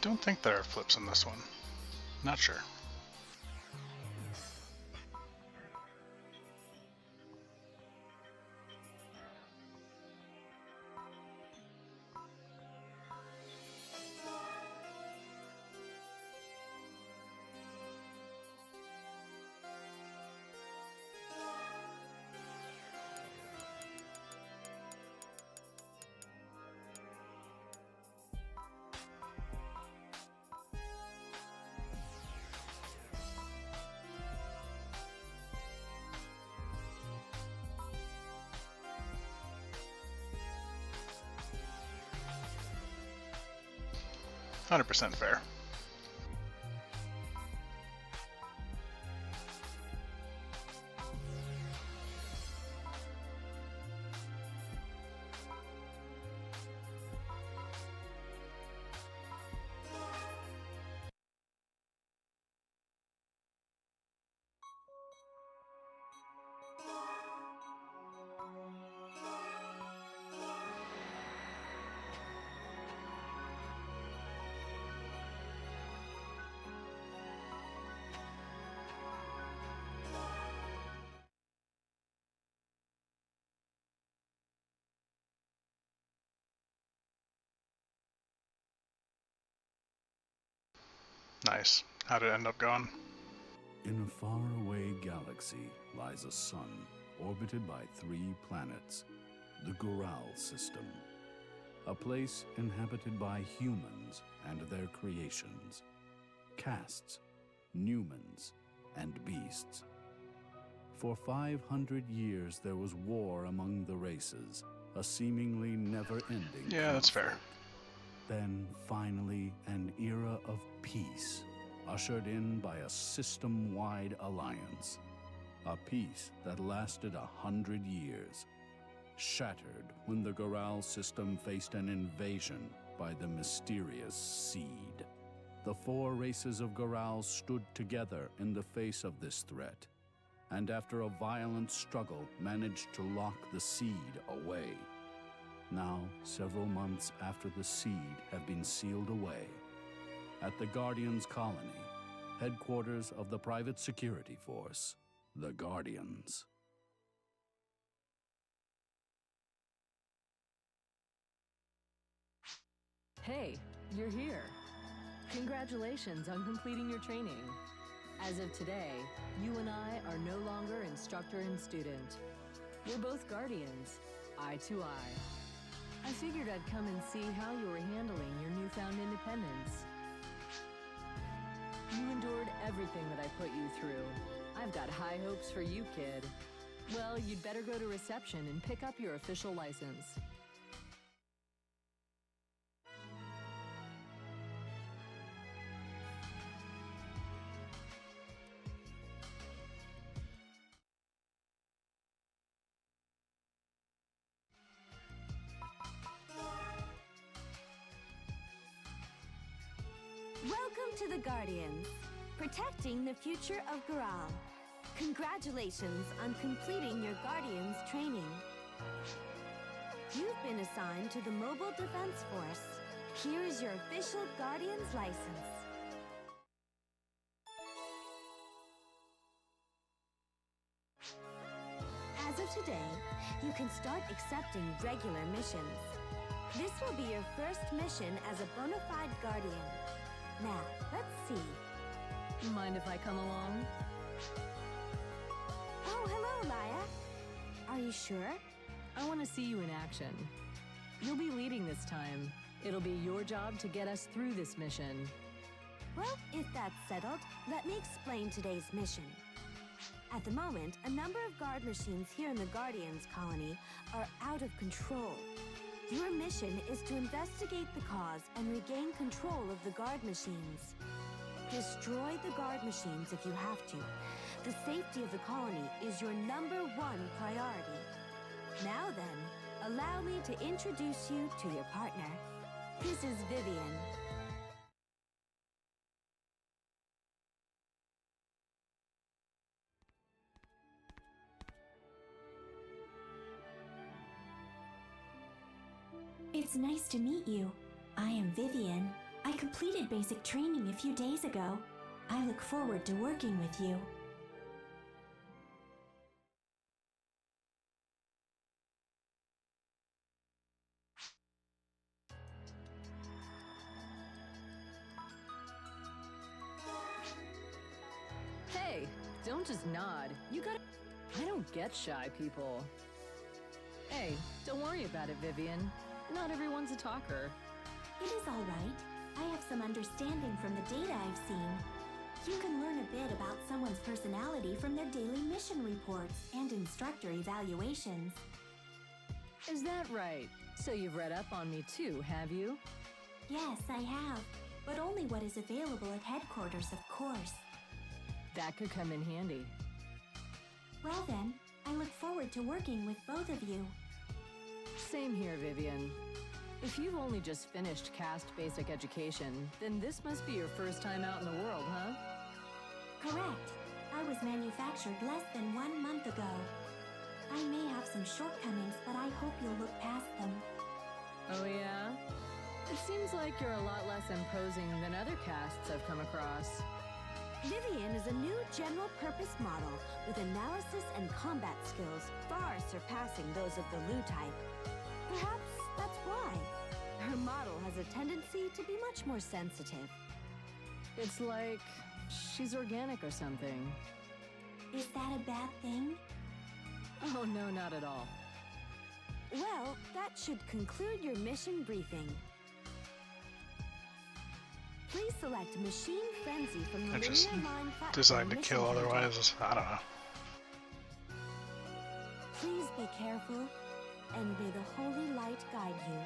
don't think there are flips in this one. Not sure. %100% fair. Nice. How'd it end up going? In a faraway galaxy lies a sun orbited by 3 planets, the Goral system, a place inhabited by humans and their creations, castes, Numans, and beasts. For 500 years there was war among the races, a seemingly never-ending Yeah, that's fair. conflict. Then, finally, an era of peace, ushered in by a system-wide alliance. A peace that lasted 100 years, shattered when the Goral system faced an invasion by the mysterious Seed. The 4 races of Goral stood together in the face of this threat, and after a violent struggle managed to lock the Seed away. Now, several months after the Seed have been sealed away, at the Guardians' colony, headquarters of the private security force, the Guardians. Hey, you're here. Congratulations on completing your training. As of today, you and I are no longer instructor and student. We're both Guardians, eye to eye. I figured I'd come and see how you were handling your newfound independence. You endured everything that I put you through. I've got high hopes for you, kid. Well, you'd better go to reception and pick up your official license. Welcome to the Guardians, protecting the future of Goral. Congratulations on completing your Guardians training. You've been assigned to the Mobile Defense Force. Here is your official Guardians license. As of today, you can start accepting regular missions. This will be your first mission as a bona fide Guardian. Now, let's see. Mind if I come along? Oh, hello, Laya. Are you sure? I want to see you in action. You'll be leading this time. It'll be your job to get us through this mission. Well, if that's settled, let me explain today's mission. At the moment, a number of guard machines here in the Guardians colony are out of control. Your mission is to investigate the cause and regain control of the guard machines. Destroy the guard machines if you have to. The safety of the colony is your #1 priority. Now then, allow me to introduce you to your partner. This is Vivian. It's nice to meet you. I am Vivian. I completed basic training a few days ago. I look forward to working with you. Hey, don't just nod. You gotta... I don't get shy people. Hey, don't worry about it, Vivian. Not everyone's a talker. It is all right. I have some understanding from the data I've seen. You can learn a bit about someone's personality from their daily mission reports and instructor evaluations. Is that right? So you've read up on me too, have you? Yes, I have, but only what is available at headquarters, of course. That could come in handy. Well then, I look forward to working with both of you. Same here, Vivian. If you've only just finished CAST basic education, then this must be your first time out in the world, huh? Correct. I was manufactured less than 1 month ago. I may have some shortcomings, but I hope you'll look past them. Oh yeah? It seems like you're a lot less imposing than other casts I've come across. Vivian is a new general-purpose model with analysis and combat skills far surpassing those of the Lu type. Perhaps that's why. Her model has a tendency to be much more sensitive. It's like she's organic or something. Is that a bad thing? Oh no, not at all. Well, that should conclude your mission briefing. Please select Machine Frenzy from the They're just linear line platform designed to mission kill, center. otherwise, I don't know. Please be careful, and may the holy light guide you.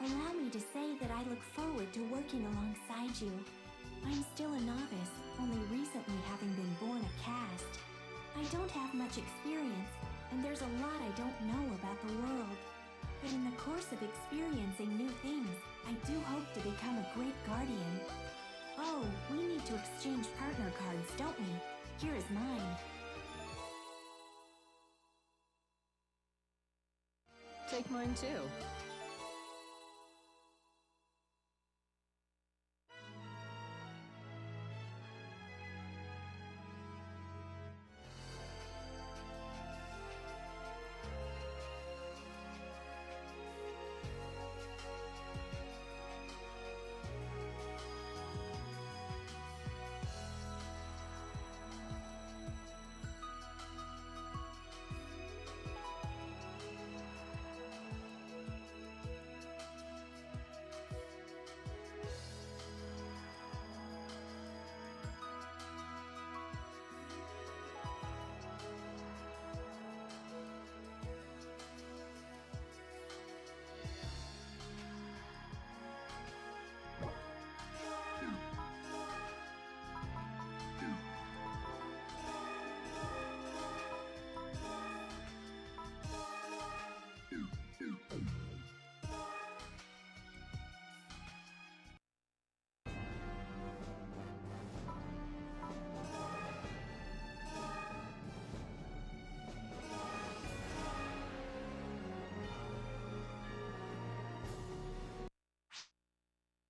Allow me to say that I look forward to working alongside you. I'm still a novice, only recently having been born a caste. I don't have much experience, and there's a lot I don't know about the world. But in the course of experiencing new things, I do hope to become a great guardian. Oh, we need to exchange partner cards, don't we? Here is mine. Take mine too.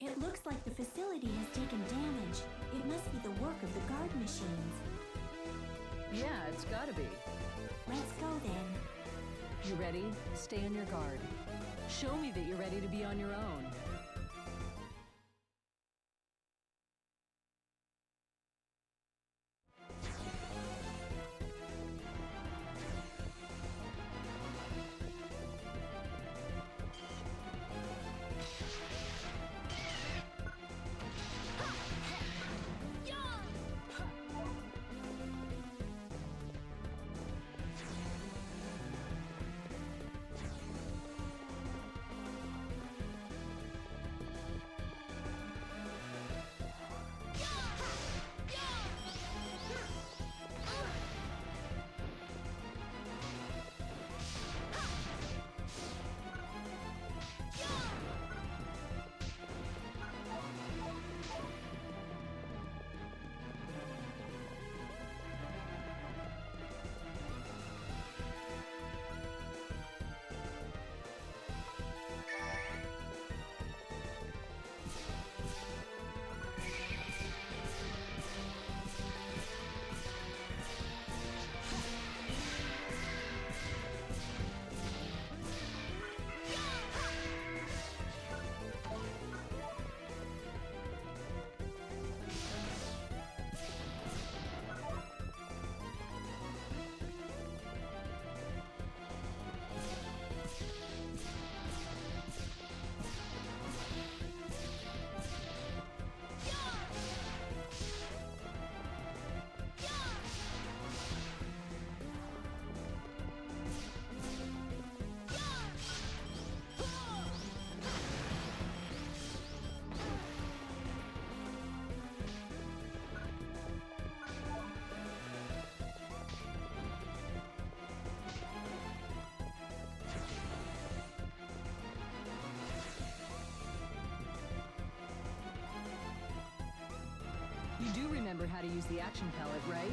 It looks like the facility has taken damage. It must be the work of the guard machines. Yeah, it's gotta be. Let's go then. You ready? Stay on your guard. Show me that you're ready to be on your own. remember how to use the action pellet, right?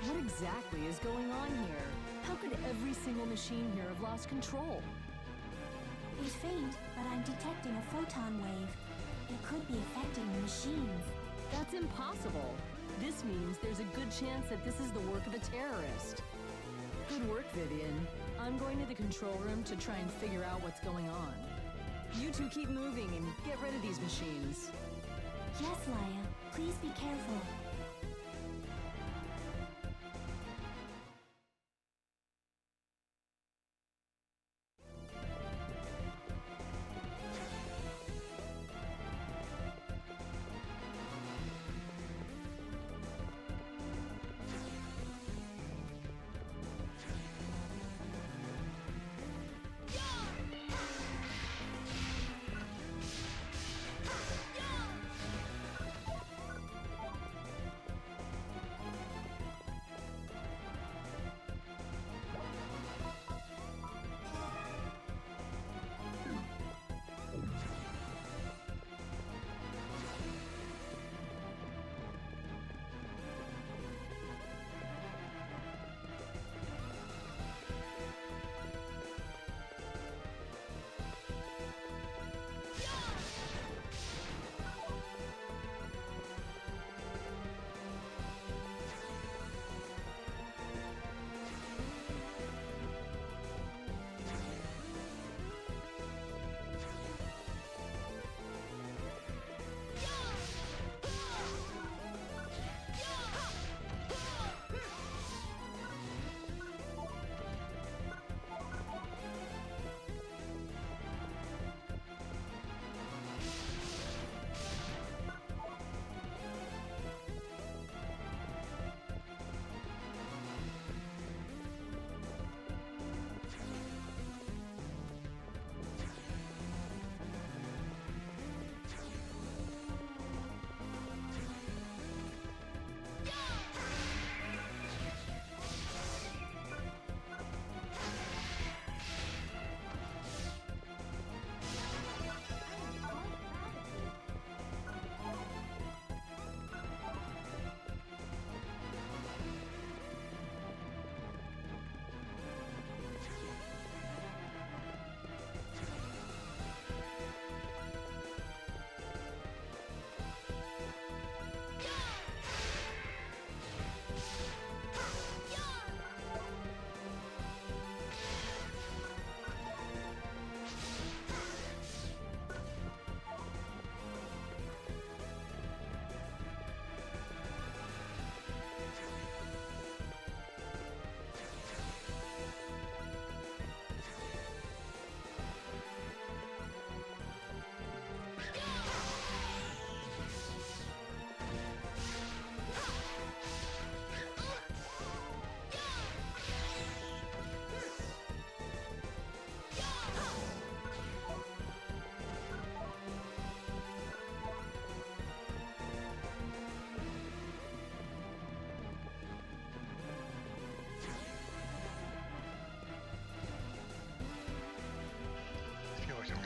What exactly is going on here? How could every single machine here have lost control? It's faint, but I'm detecting a photon wave. It could be affecting the machines. That's impossible. This means there's a good chance that this is the work of a terrorist. Good work, Vivian. I'm going to the control room to try and figure out what's going on. You two keep moving and get rid of these machines. Yes, Laia. Please be careful.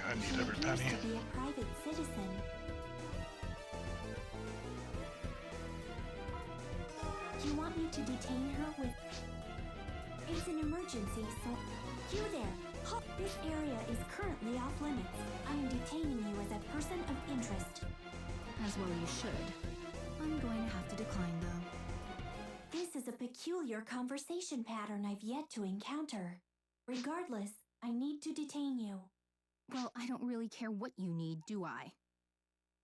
I need every penny. She appears to be a private citizen. You want me to detain her with... It's an emergency, so... You there! This area is currently off limits. I am detaining you as a person of interest. As well you should. I'm going to have to decline, though. This is a peculiar conversation pattern I've yet to encounter. Regardless, I need to detain you. Well, I don't really care what you need, do I?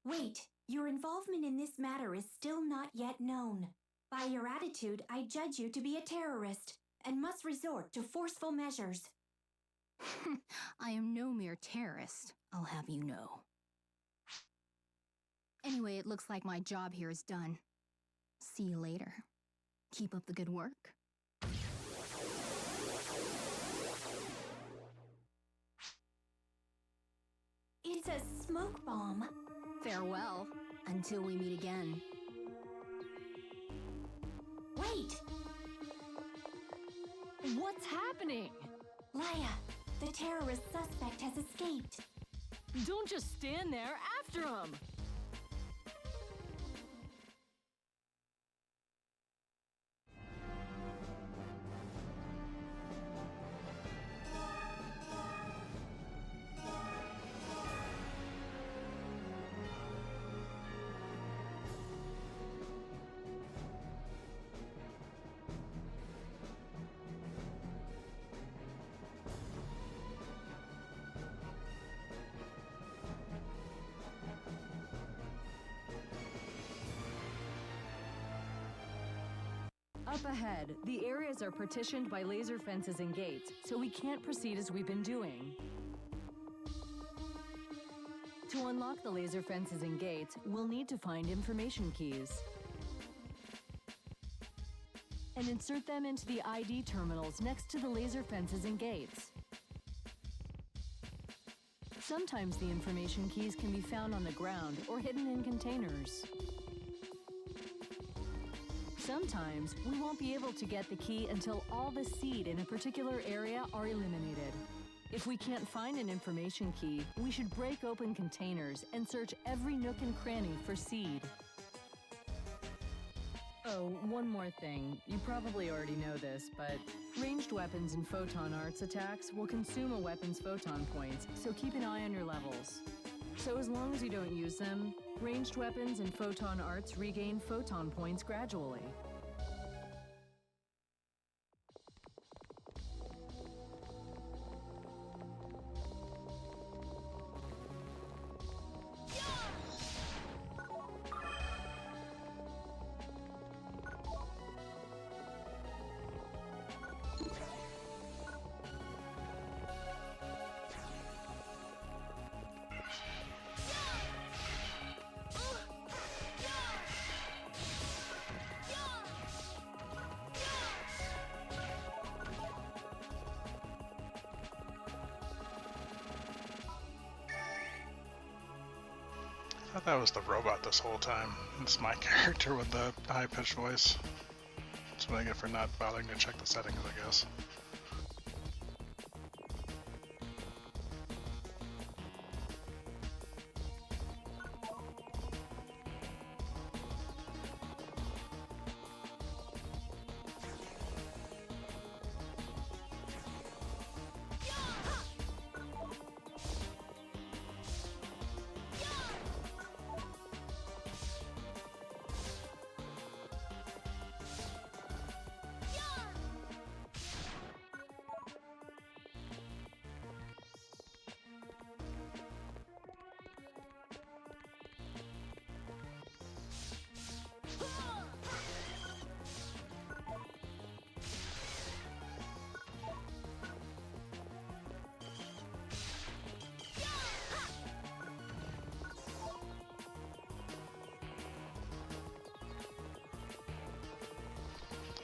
Wait, your involvement in this matter is still not yet known. By your attitude, I judge you to be a terrorist and must resort to forceful measures. I am no mere terrorist, I'll have you know. Anyway, it looks like my job here is done. See you later. Keep up the good work. It's a smoke bomb. Farewell, until we meet again. Wait! What's happening? Laya, the terrorist suspect has escaped. Don't just stand there, after him! Up ahead, the areas are partitioned by laser fences and gates, so we can't proceed as we've been doing. To unlock the laser fences and gates, we'll need to find information keys and insert them into the ID terminals next to the laser fences and gates. Sometimes the information keys can be found on the ground or hidden in containers. Sometimes we won't be able to get the key until all the seed in a particular area are eliminated. If we can't find an information key, we should break open containers and search every nook and cranny for seed. Oh, one more thing. You probably already know this, but ranged weapons and photon arts attacks will consume a weapon's photon points, so keep an eye on your levels. So as long as you don't use them, ranged weapons and photon arts regain photon points gradually. I thought that was the robot this whole time. It's my character with the high-pitched voice. That's what I get for not bothering to check the settings, I guess.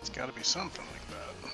It's gotta be something like that.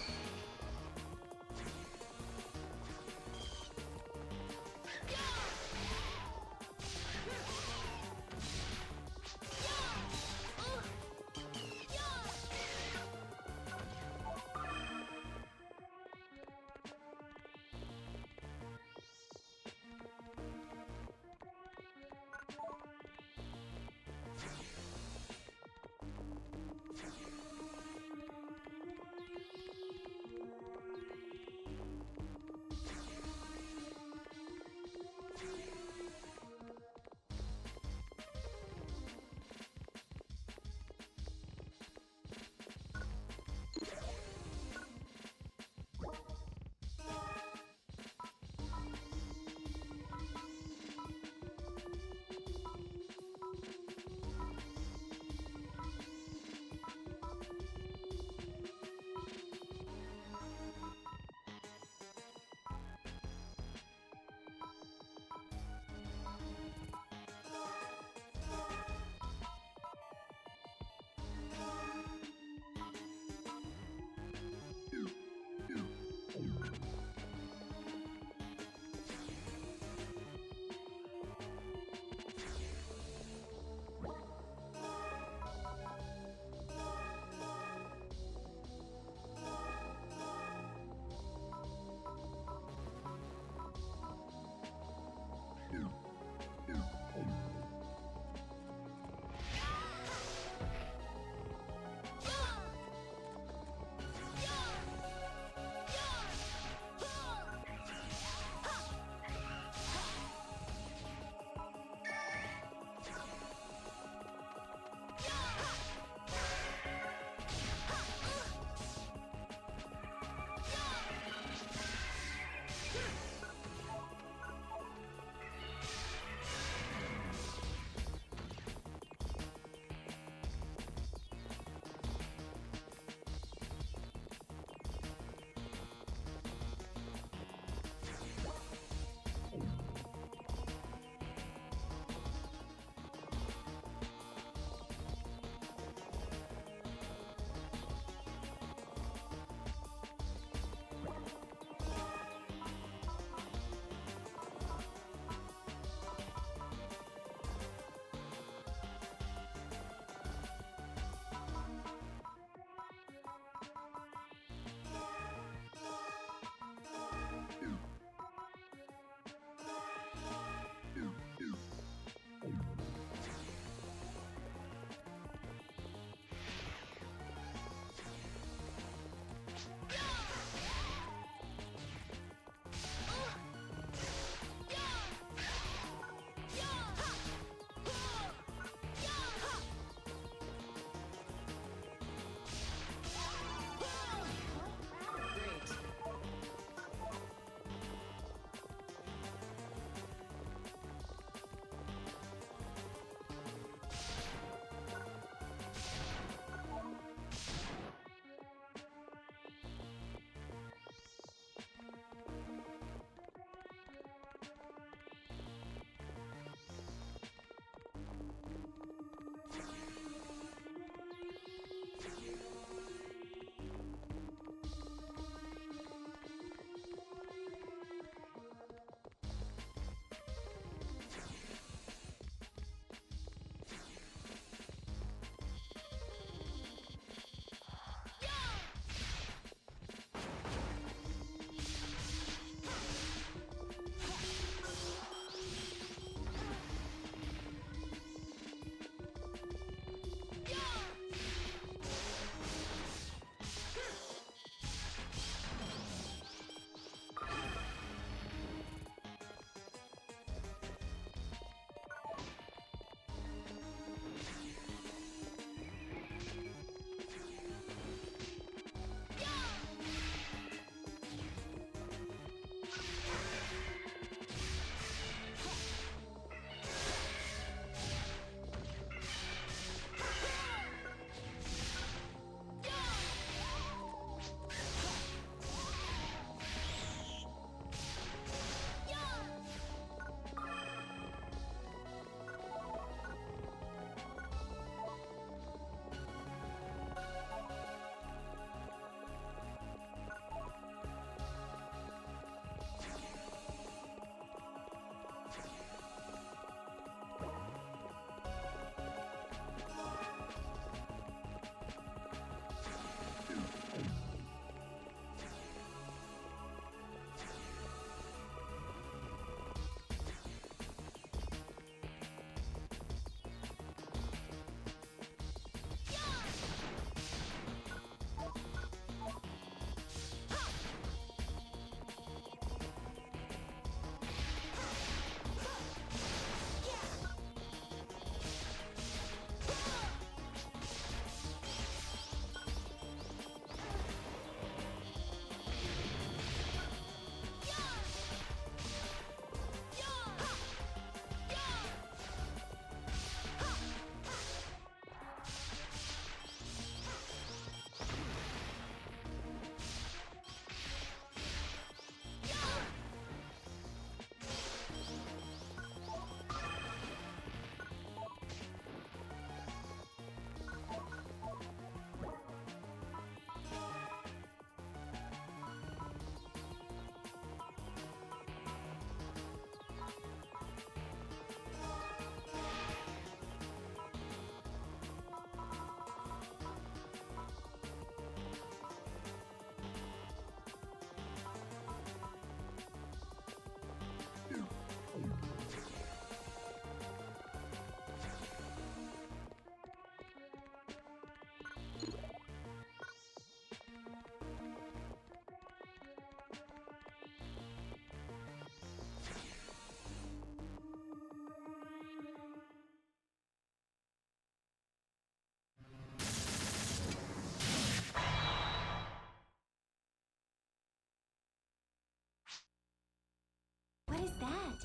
What is that?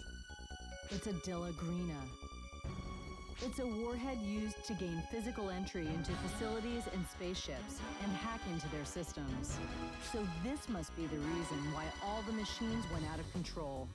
It's a Dillagrina. It's a warhead used to gain physical entry into facilities and spaceships and hack into their systems. So this must be the reason why all the machines went out of control.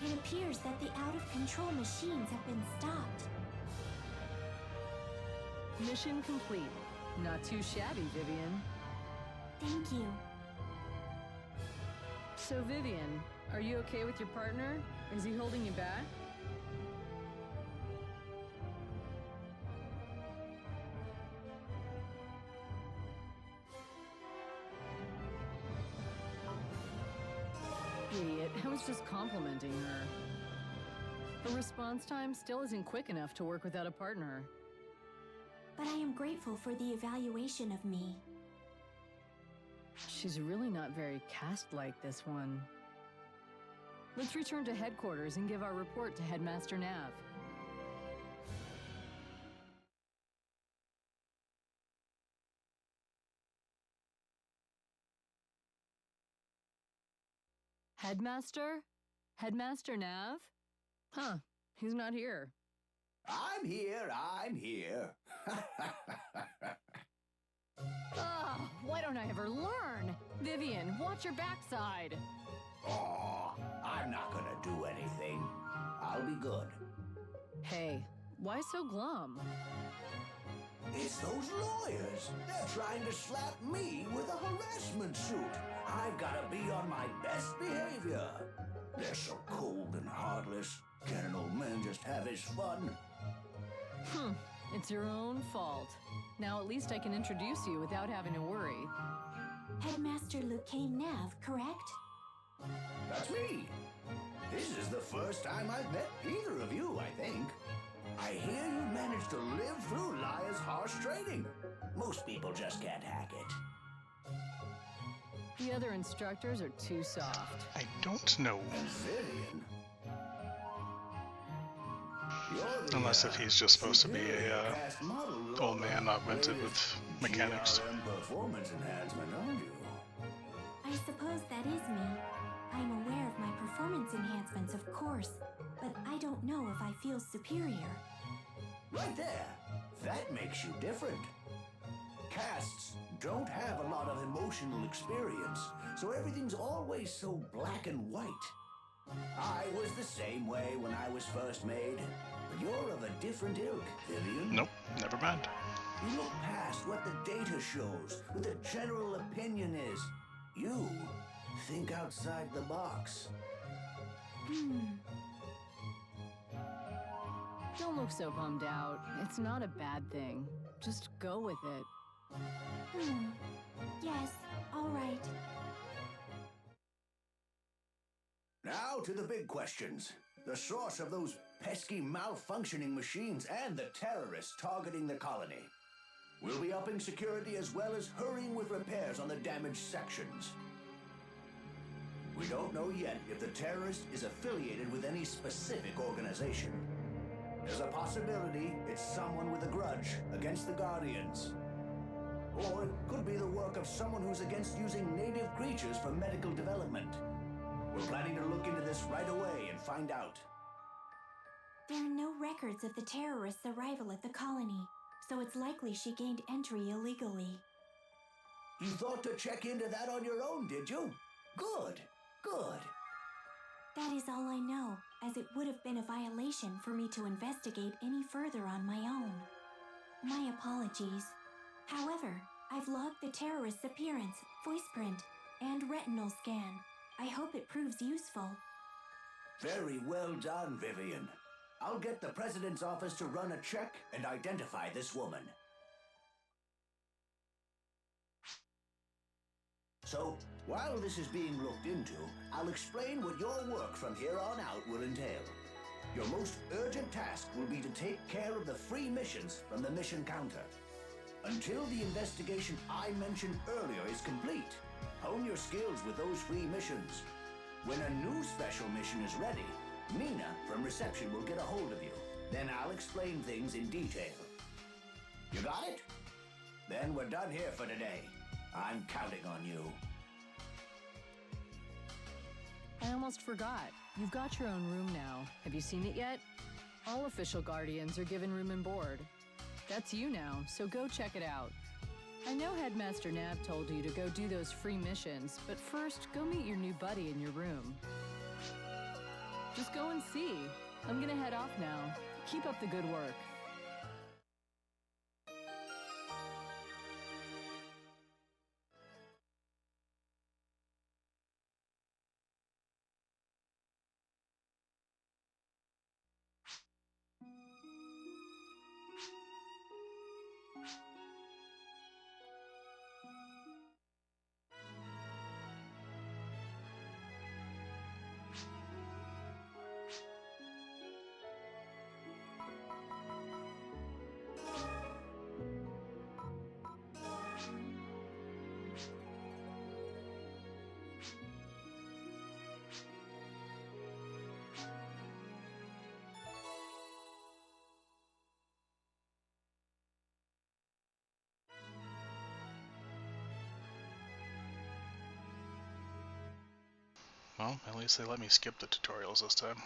It appears that the out-of-control machines have been stopped. Mission complete. Not too shabby, Vivian. Thank you. So, Vivian, are you okay with your partner? Is he holding you back? Idiot, I was just complimenting her. Her response time still isn't quick enough to work without a partner. But I am grateful for the evaluation of me. She's really not very cast-like, this one. Let's return to headquarters and give our report to Headmaster Nav. Headmaster? Headmaster Nav? Huh, he's not here. I'm here. Ugh, why don't I ever learn? Vivian, watch your backside. Oh, I'm not gonna do anything. I'll be good. Hey, why so glum? It's those lawyers. They're trying to slap me with a harassment suit. I've gotta be on my best behavior. They're so cold and heartless. Can an old man just have his fun? It's your own fault. Now at least I can introduce you without having to worry. Headmaster Lucane Nav, correct? That's me. This is the first time I've met either of you, I think. I hear you managed to live through Liar's harsh training. Most people just can't hack it. The other instructors are too soft. I don't know. And Vivian. Unless if he's just supposed to be a old man augmented with mechanics. Performance enhancement, aren't you? I suppose that is me. I'm aware of my performance enhancements, of course, but I don't know if I feel superior. Right there. That makes you different. Casts don't have a lot of emotional experience, so everything's always so black and white. I was the same way when I was first made, but you're of a different ilk, Vivian. Nope, never mind. You look past what the data shows, what the general opinion is. You think outside the box. Don't look so bummed out. It's not a bad thing. Just go with it. Yes, all right. Now to the big questions. The source of those pesky malfunctioning machines and the terrorists targeting the colony. We'll be upping security as well as hurrying with repairs on the damaged sections. We don't know yet if the terrorist is affiliated with any specific organization. There's a possibility it's someone with a grudge against the Guardians. Or it could be the work of someone who's against using native creatures for medical development. We're planning to look into this right away and find out. There are no records of the terrorist's arrival at the colony, so it's likely she gained entry illegally. You thought to check into that on your own, did you? Good, good. That is all I know, as it would have been a violation for me to investigate any further on my own. My apologies. However, I've logged the terrorist's appearance, voice print, and retinal scan. I hope it proves useful. Very well done, Vivian. I'll get the President's office to run a check and identify this woman. So, while this is being looked into, I'll explain what your work from here on out will entail. Your most urgent task will be to take care of the free missions from the mission counter. Until the investigation I mentioned earlier is complete, hone your skills with those free missions. When a new special mission is ready, Mina from reception will get a hold of you. Then I'll explain things in detail. You got it? Then we're done here for today. I'm counting on you. I almost forgot. You've got your own room now. Have you seen it yet? All official Guardians are given room and board. That's you now, so go check it out. I know Headmaster Nav told you to go do those free missions, but first, go meet your new buddy in your room. Just go and see. I'm gonna head off now. Keep up the good work. Well, at least they let me skip the tutorials this time.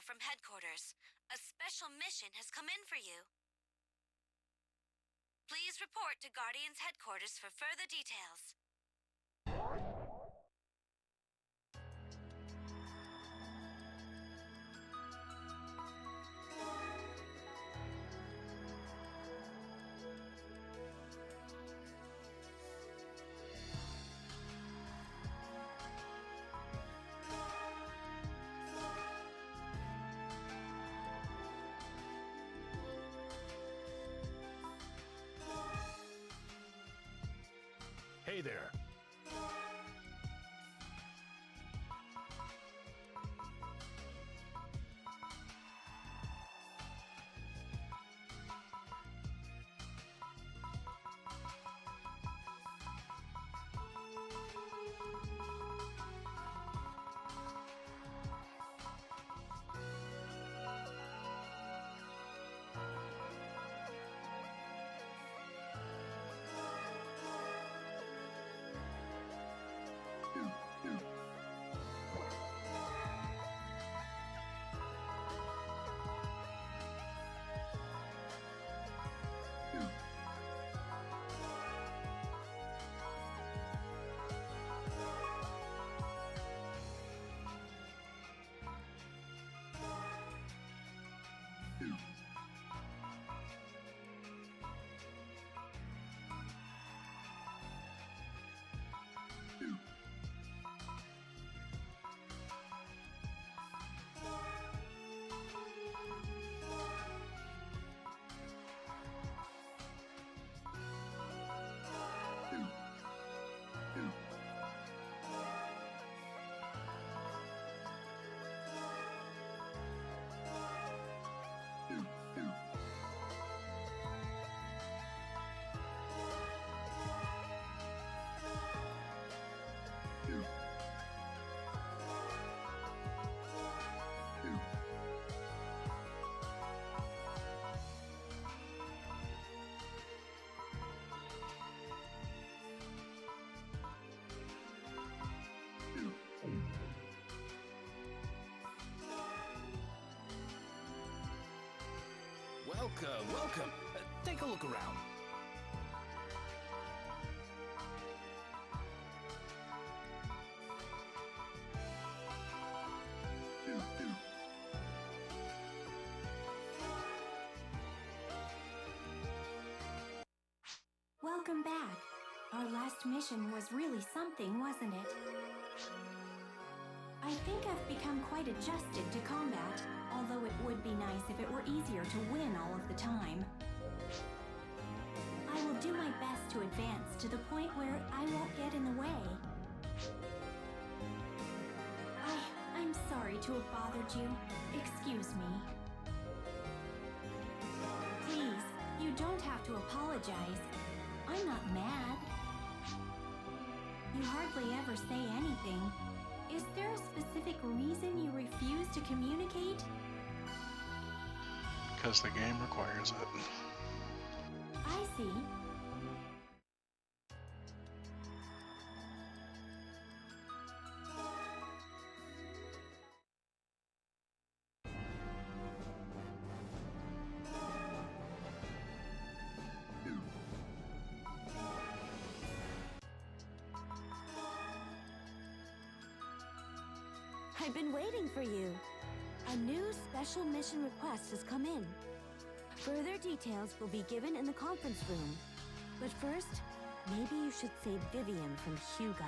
from headquarters. A special mission has come in for you. Please report to Guardians headquarters for further details. Hey there. Welcome, welcome. Take a look around. Welcome back. Our last mission was really something, wasn't it? I think I've become quite adjusted to combat, although it would be nice if it were easier to win all of the time. I will do my best to advance to the point where I won't get in the way. I'm sorry to have bothered you. Excuse me. Please, you don't have to apologize. I'm not mad. You hardly ever say anything. Is there a specific reason you refuse to communicate? Because the game requires it. I see. I've been waiting for you. A new special mission request has come in. Further details will be given in the conference room. But first, maybe you should save Vivian from Hyuga.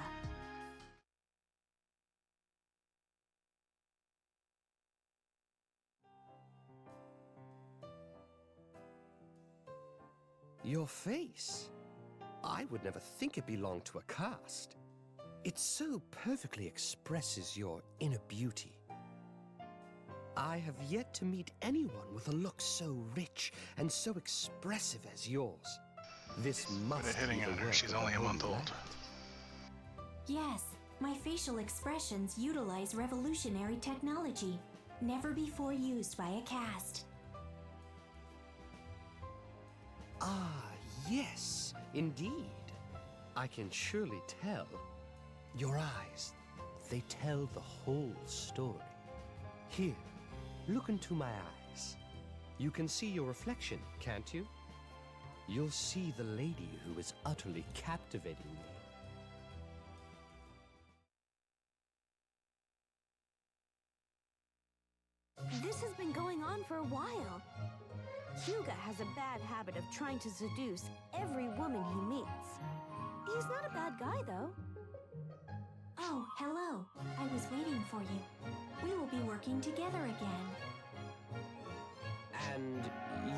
Your face? I would never think it belonged to a cast. It so perfectly expresses your inner beauty. I have yet to meet anyone with a look so rich and so expressive as yours. This must Quit hitting be the on her. work She's of only a Holy month old. Land. Yes, my facial expressions utilize revolutionary technology, never before used by a cast. Ah, yes, indeed. I can surely tell. Your eyes, they tell the whole story. Here, look into my eyes. You can see your reflection, can't you? You'll see the lady who is utterly captivating me. This has been going on for a while. Hyuga has a bad habit of trying to seduce every woman he meets. He's not a bad guy, though. Oh, hello. I was waiting for you. We will be working together again. And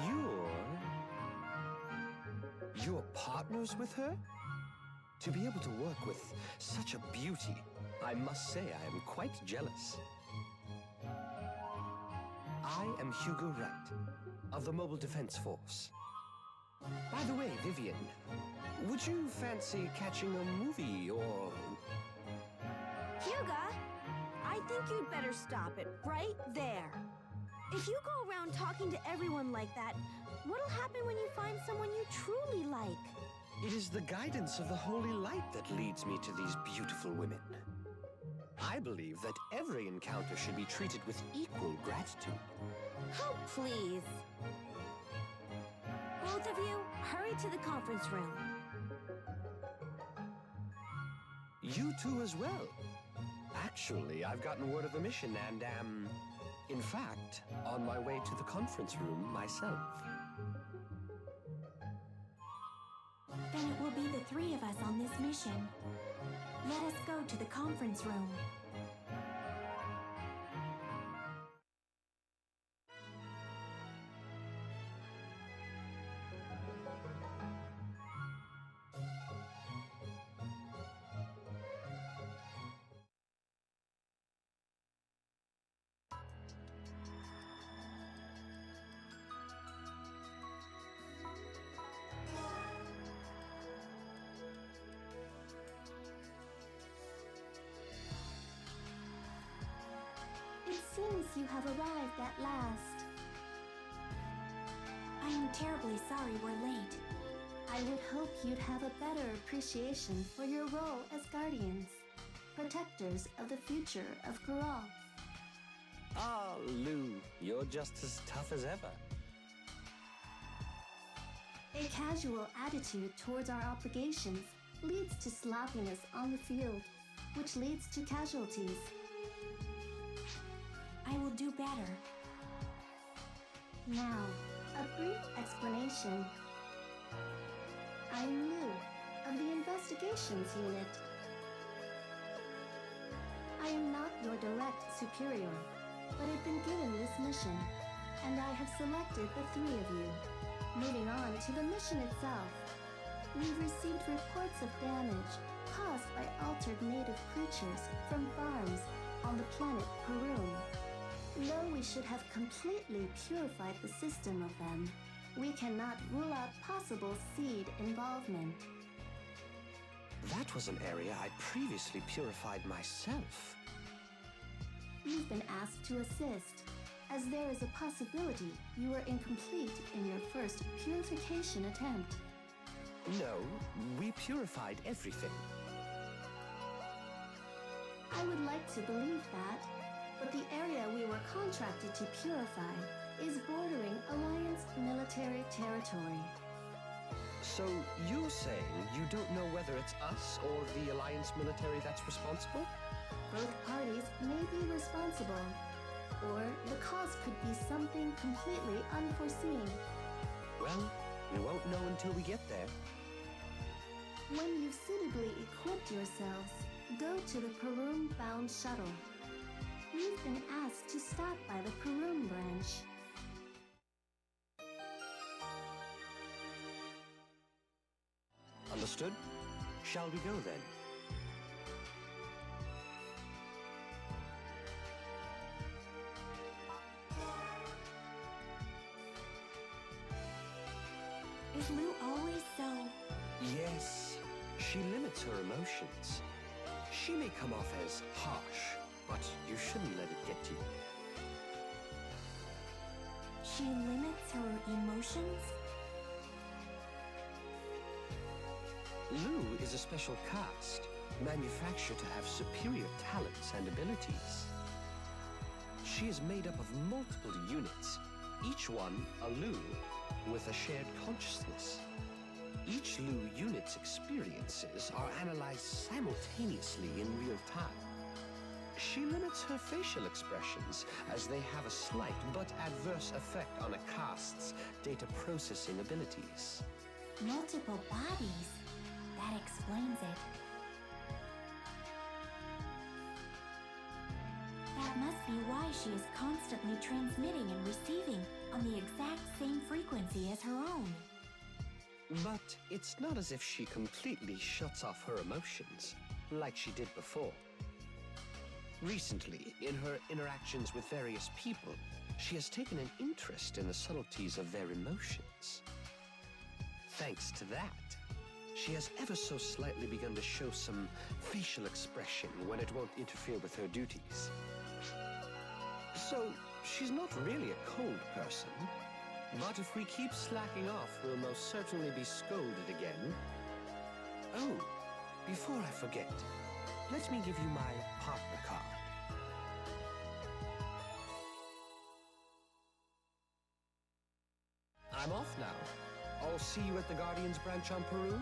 you're partners with her? To be able to work with such a beauty, I must say I am quite jealous. I am Hugo Wright, of the Mobile Defense Force. By the way, Vivian, would you fancy catching a movie or... Hyuga, I think you'd better stop it right there. If you go around talking to everyone like that, what'll happen when you find someone you truly like? It is the guidance of the holy light that leads me to these beautiful women. I believe that every encounter should be treated with equal gratitude. Oh, please. Both of you, hurry to the conference room. You two as well. Actually, I've gotten word of the mission and am, in fact, on my way to the conference room myself. Then it will be the three of us on this mission. Let us go to the conference room. It seems you have arrived at last. I am terribly sorry we're late. I would hope you'd have a better appreciation for your role as guardians, protectors of the future of Kural. Ah, Lou, you're just as tough as ever. A casual attitude towards our obligations leads to sloppiness on the field, which leads to casualties. I will do better. Now, a brief explanation. I'm Lou, of the Investigations Unit. I am not your direct superior, but have been given this mission, and I have selected the three of you. Moving on to the mission itself. We've received reports of damage caused by altered native creatures from farms on the planet Perun. Though we should have completely purified the system of them, we cannot rule out possible seed involvement. That was an area I previously purified myself. You've been asked to assist, as there is a possibility you were incomplete in your first purification attempt. No, we purified everything. I would like to believe that, but the area we were contracted to purify is bordering Alliance military territory. So you're saying you don't know whether it's us or the Alliance military that's responsible? Both parties may be responsible, or the cause could be something completely unforeseen. Well, we won't know until we get there. When you've suitably equipped yourselves, go to the Perun-bound shuttle. You've been asked to stop by the Perun branch. Understood? Shall we go then? Is Lou always so... Yes. She limits her emotions. She may come off as harsh, but you shouldn't let it get to you. She limits her emotions? Lou is a special caste, manufactured to have superior talents and abilities. She is made up of multiple units, each one a Lu with a shared consciousness. Each Lu unit's experiences are analyzed simultaneously in real time. She limits her facial expressions as they have a slight but adverse effect on a cast's data processing abilities. Multiple bodies. That explains it. That must be why she is constantly transmitting and receiving on the exact same frequency as her own. But it's not as if she completely shuts off her emotions, like she did before. Recently, in her interactions with various people, she has taken an interest in the subtleties of their emotions. Thanks to that, she has ever so slightly begun to show some facial expression when it won't interfere with her duties. So, she's not really a cold person, but if we keep slacking off, we'll most certainly be scolded again. Oh, before I forget, let me give you my partner card. I'm off now. I'll see you at the Guardians branch on Peru.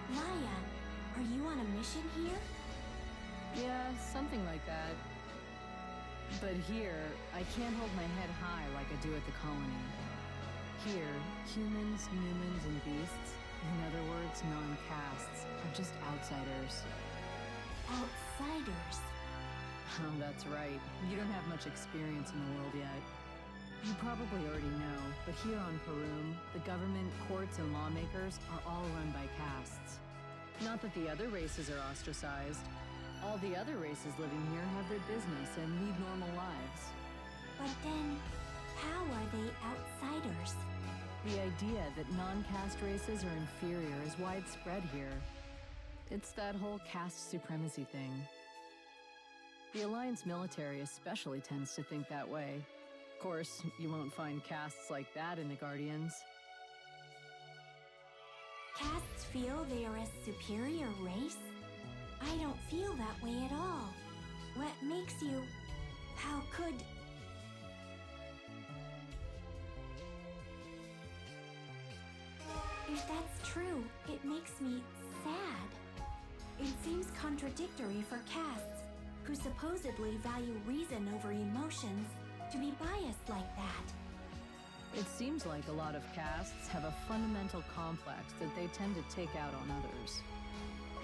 Maya, are you on a mission here? Yeah, something like that. But here, I can't hold my head high like I do at the colony. Here, humans, Newmans, and beasts, in other words, non-castes, are just outsiders. Outsiders. Oh, that's right. You don't have much experience in the world yet. You probably already know, but here on Perum, the government, courts, and lawmakers are all run by castes. Not that the other races are ostracized. All the other races living here have their business and lead normal lives. But then, how are they outsiders? The idea that non-caste races are inferior is widespread here. It's that whole caste supremacy thing. The Alliance military especially tends to think that way. Of course, you won't find castes like that in the Guardians. Castes feel they are a superior race? I don't feel that way at all. What makes you... How could... If that's true, it makes me sad. It seems contradictory for castes, who supposedly value reason over emotions, to be biased like that. It seems like a lot of castes have a fundamental complex that they tend to take out on others.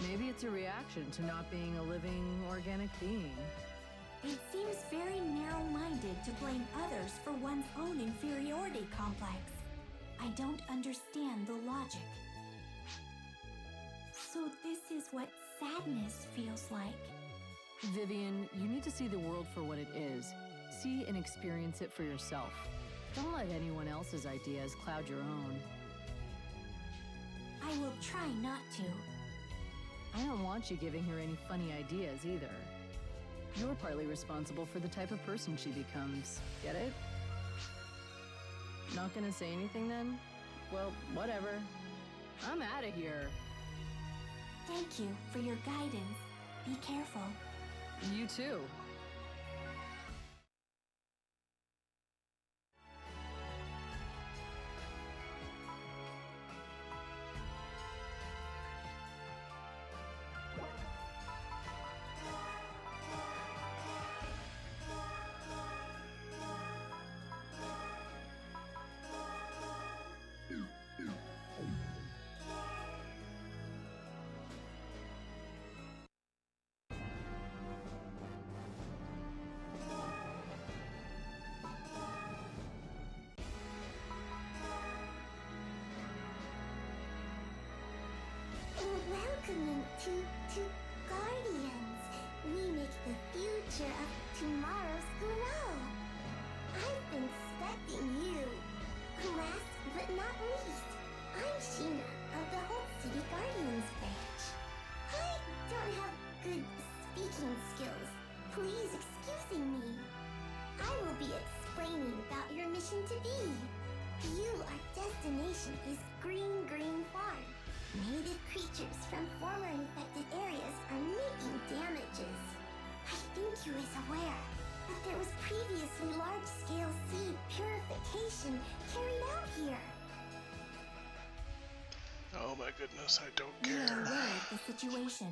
Maybe it's a reaction to not being a living, organic being. It seems very narrow-minded to blame others for one's own inferiority complex. I don't understand the logic. So this is what sadness feels like. Vivian, you need to see the world for what it is. See and experience it for yourself. Don't let anyone else's ideas cloud your own. I will try not to. I don't want you giving her any funny ideas either. You're partly responsible for the type of person she becomes. Get it? Not gonna say anything then? Well, whatever. I'm out of here. Thank you for your guidance. Be careful. You too. Welcoming to Guardians. We make the future of tomorrow's grow. I've been expecting you. Last but not least, I'm Sheena of the Whole City Guardians branch. I don't have good speaking skills. Please excuse me. I will be explaining about your mission to be. Our destination is Green Farm. Native creatures from former infected areas are making damages. I think you is aware that there was previously large-scale seed purification carried out here. Oh my goodness, I don't We are care. aware of the situation.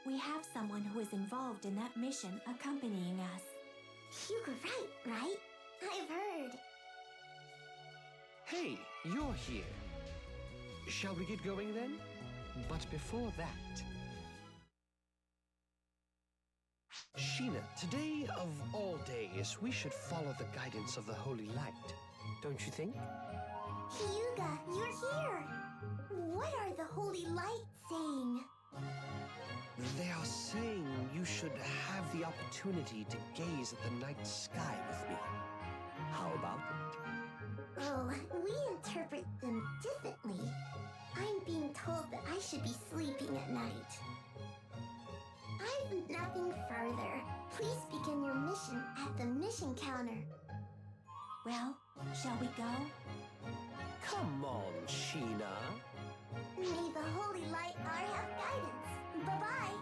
We have someone who is involved in that mission accompanying us. You were right? I've heard. Hey, you're here. Shall we get going then? But before that... Sheena, today of all days, we should follow the guidance of the Holy Light. Don't you think? Hyuga, you're here. What are the Holy Light saying? They are saying you should have the opportunity to gaze at the night sky with me. How about it? Oh, we interpret them differently. I'm being told that I should be sleeping at night. I've nothing further. Please begin your mission at the mission counter. Well, shall we go? Come on, Sheena. May the Holy Light have guidance. Bye-bye.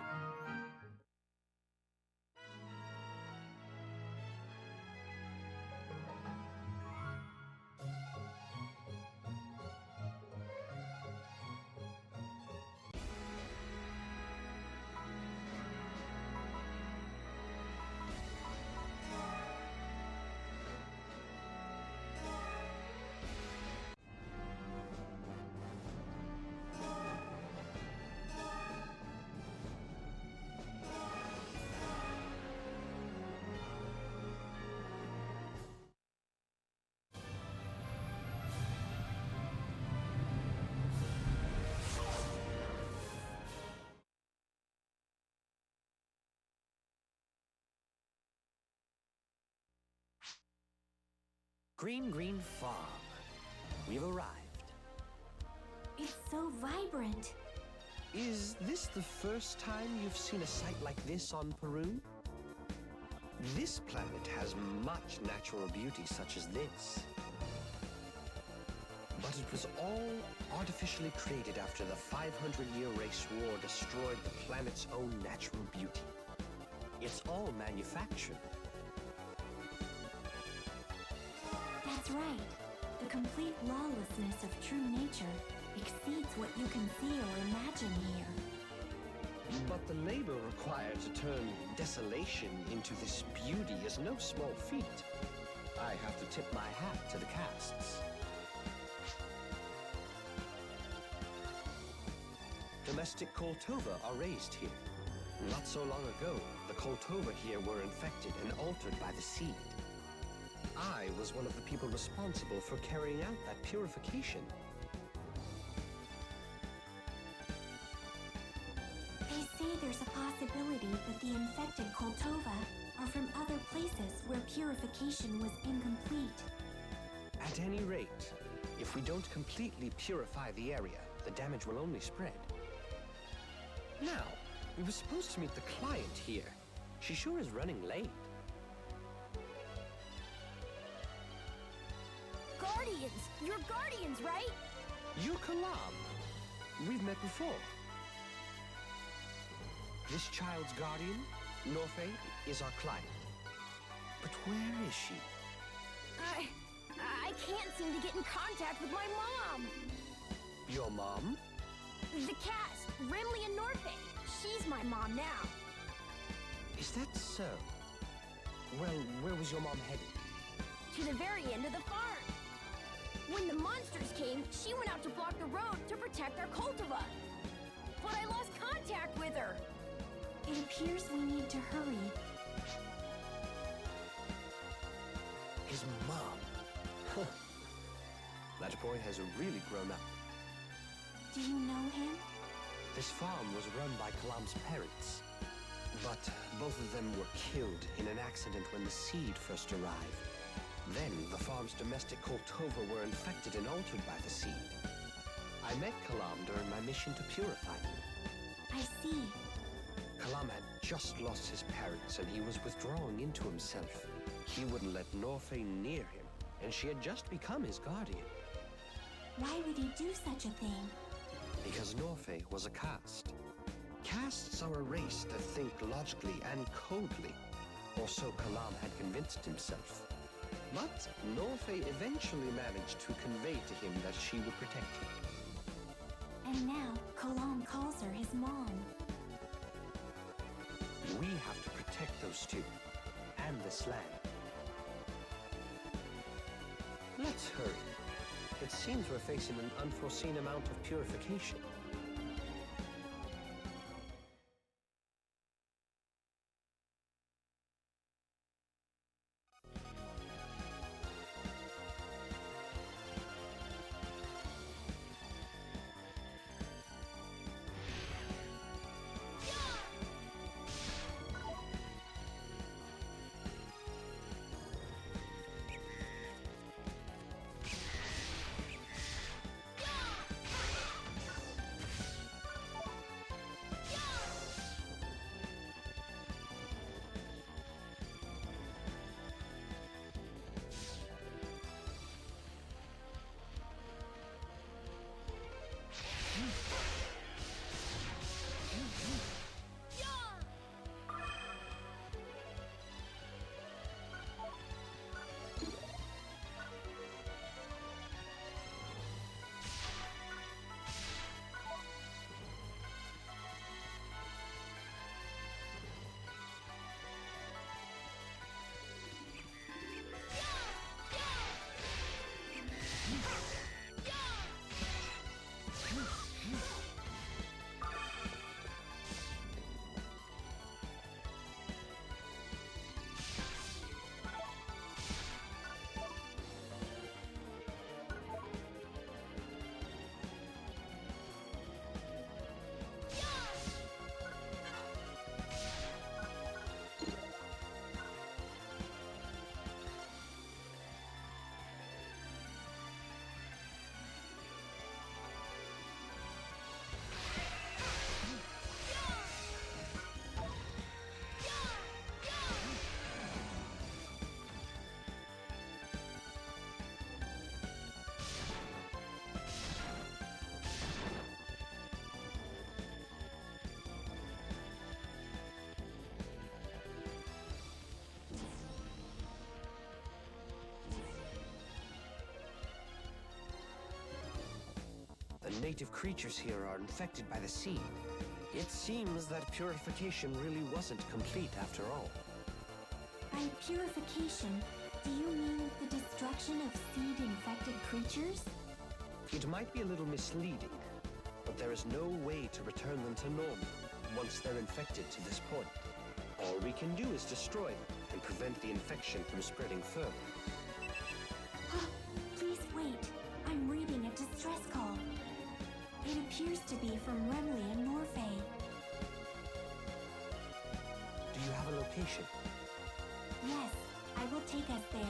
Green Farm. We've arrived. It's so vibrant. Is this the first time you've seen a sight like this on Perun? This planet has much natural beauty such as this. But it was all artificially created after the 500-year race war destroyed the planet's own natural beauty. It's all manufactured. That's right. The complete lawlessness of true nature exceeds what you can see or imagine here. But the labor required to turn desolation into this beauty is no small feat. I have to tip my hat to the casts. Domestic Koltova are raised here. Not so long ago, the Koltova here were infected and altered by the seed. I was one of the people responsible for carrying out that purification. They say there's a possibility that the infected Koltova are from other places where purification was incomplete. At any rate, if we don't completely purify the area, the damage will only spread. Now, we were supposed to meet the client here. She sure is running late. Go Guardians! You're Guardians, right? You're Kalam. We've met before. This child's guardian, Norfei, is our client. But where is she? I can't seem to get in contact with my mom. Your mom? The cast, Rimley and Norfei. She's my mom now. Is that so? Well, where was your mom headed? To the very end of the farm. When the monsters came, she went out to block the road to protect our cultivar. But I lost contact with her. It appears we need to hurry. His mom. That boy has really grown up. Do you know him? This farm was run by Kalam's parents. But both of them were killed in an accident when the seed first arrived. Then the farm's domestic Koltova were infected and altered by the seed. I met Kalam during my mission to purify them. I see. Kalam had just lost his parents and he was withdrawing into himself. He wouldn't let Norfei near him, and she had just become his guardian. Why would he do such a thing? Because Norfei was a caste. Castes are a race that think logically and coldly, or so Kalam had convinced himself. But Norfei eventually managed to convey to him that she would protect him. And now, Kalam calls her his mom. We have to protect those two, and this land. Let's hurry. It seems we're facing an unforeseen amount of purification. The native creatures here are infected by the seed. It seems that purification really wasn't complete after all. By purification, do you mean the destruction of seed-infected creatures? It might be a little misleading, but there is no way to return them to normal once they're infected to this point. All we can do is destroy them and prevent the infection from spreading further. Please wait. I'm reading a distress call. It appears to be from Remley and Norfei. Do you have a location? Yes, I will take us there.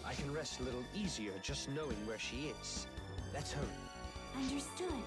I can rest a little easier just knowing where she is. Let's hurry. Understood.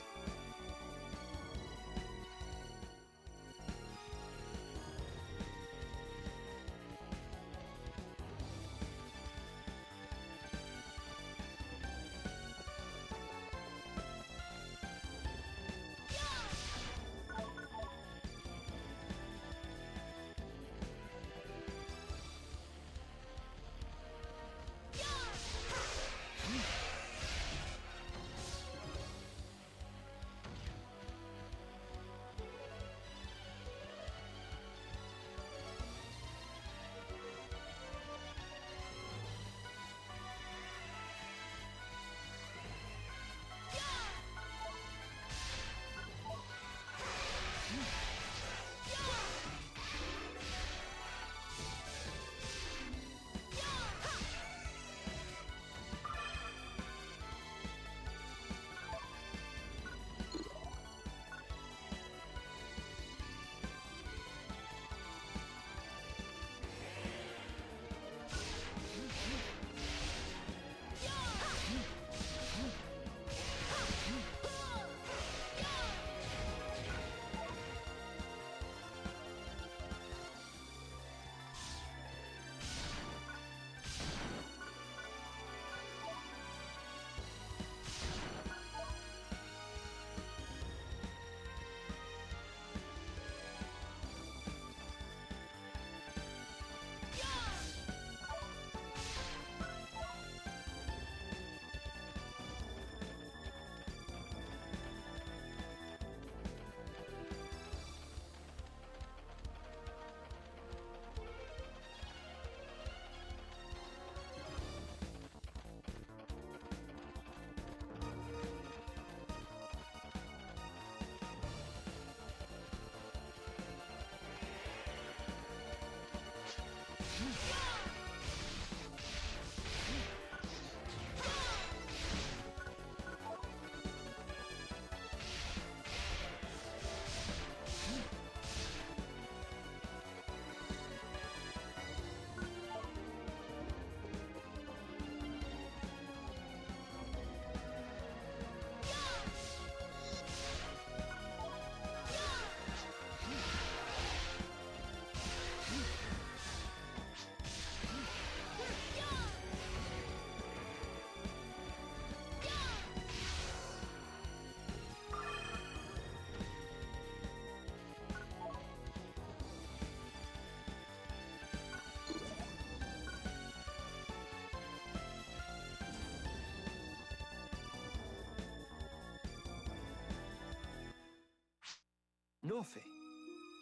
Norfe,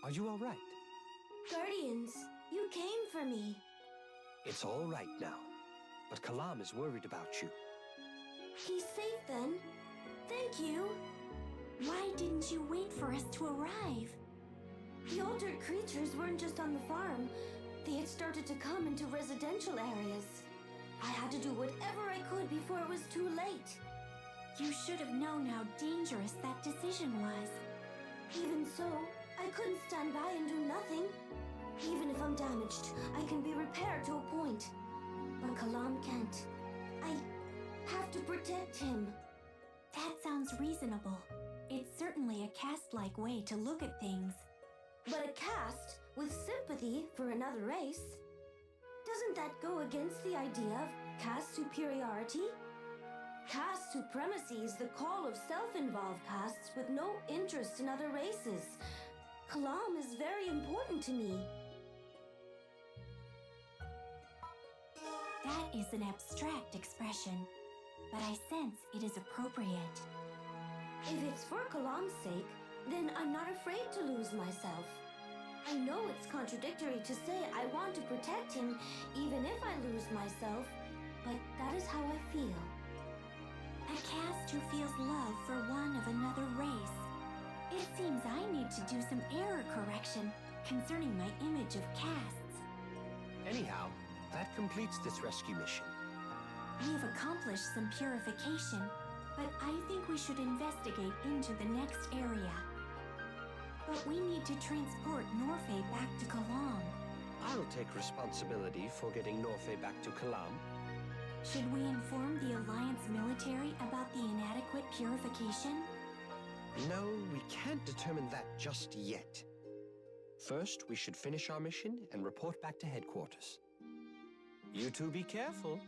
are you all right? Guardians, you came for me. It's all right now, but Kalam is worried about you. He's safe then. Thank you. Why didn't you wait for us to arrive? The altered creatures weren't just on the farm. They had started to come into residential areas. I had to do whatever I could before it was too late. You should have known how dangerous that decision was. Even so, I couldn't stand by and do nothing. Even if I'm damaged, I can be repaired to a point. But Kalam can't. I have to protect him. That sounds reasonable. It's certainly a caste-like way to look at things. But a caste with sympathy for another race? Doesn't that go against the idea of caste superiority? Caste supremacy is the call of self-involved castes with no interest in other races. Kalam is very important to me. That is an abstract expression, but I sense it is appropriate. If it's for Kalam's sake, then I'm not afraid to lose myself. I know it's contradictory to say I want to protect him even if I lose myself, but that is how I feel. A caste who feels love for one of another race. It seems I need to do some error correction concerning my image of castes. Anyhow, that completes this rescue mission. We've accomplished some purification, but I think we should investigate into the next area. But we need to transport Norfe back to Kalam. I'll take responsibility for getting Norfe back to Kalam. Should we inform the Alliance military about the inadequate purification? No, we can't determine that just yet. First, we should finish our mission and report back to headquarters. You two be careful.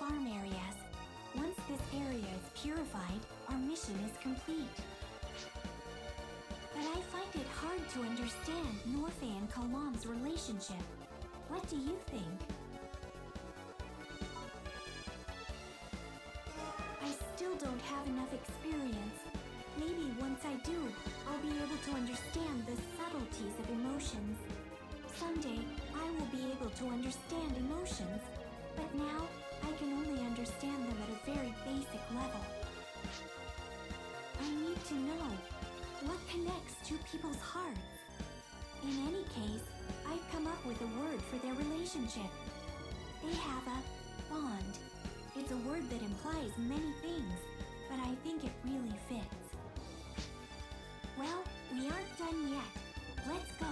farm areas. Once this area is purified, our mission is complete. But I find it hard to understand Norfe and Kalam's relationship. What do you think? I still don't have enough experience. Maybe once I do, I'll be able to understand the subtleties of emotions. Someday, I will be able to understand emotions. But now, I can only understand them at a very basic level. I need to know what connects two people's hearts. In any case, I've come up with a word for their relationship. They have a bond. It's a word that implies many things, but I think it really fits. Well, we aren't done yet. Let's go.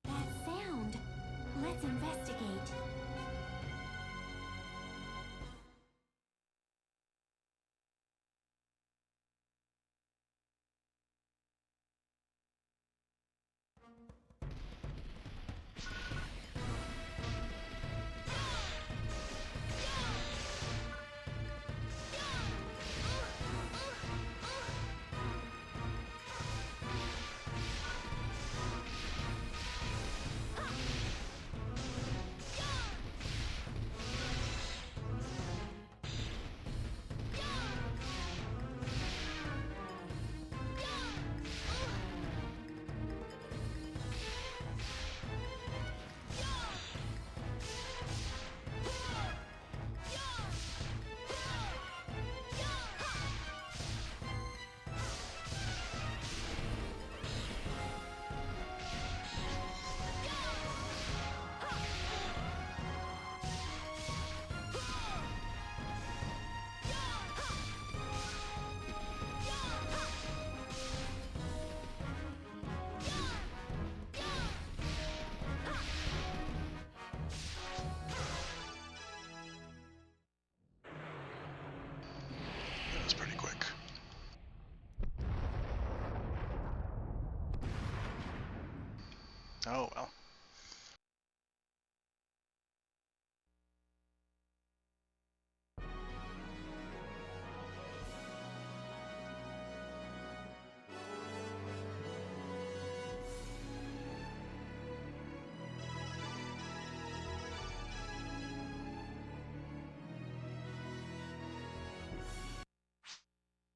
That sound. Let's investigate. That was pretty quick. Oh well.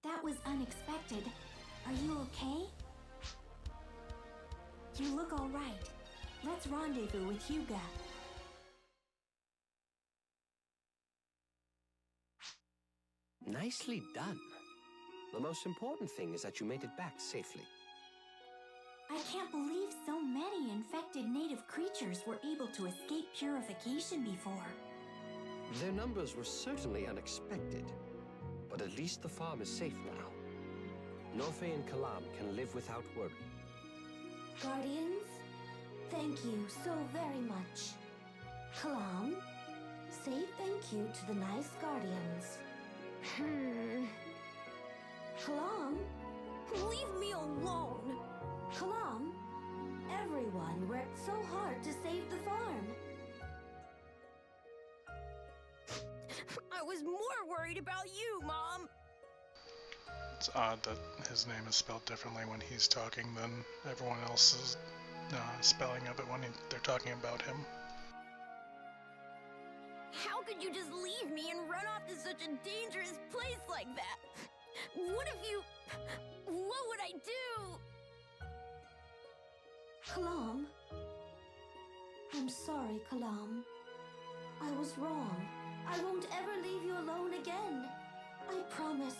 That was unexpected. Are you okay? You look all right. Let's rendezvous with Hyuga. Nicely done. The most important thing is that you made it back safely. I can't believe so many infected native creatures were able to escape purification before. Their numbers were certainly unexpected, but at least the farm is safe now. Norfe and Kalam can live without worry. Guardians, thank you so very much. Kalam, say thank you to the nice guardians. Kalam, leave me alone. Kalam, everyone worked so hard to save the farm. I was more worried about you, Mom. It's odd that his name is spelled differently when he's talking than everyone else's spelling of it when they're talking about him. How could you just leave me and run off to such a dangerous place like that? What if you... What would I do? Kalam, I'm sorry, Kalam. I was wrong. I won't ever leave you alone again. I promise.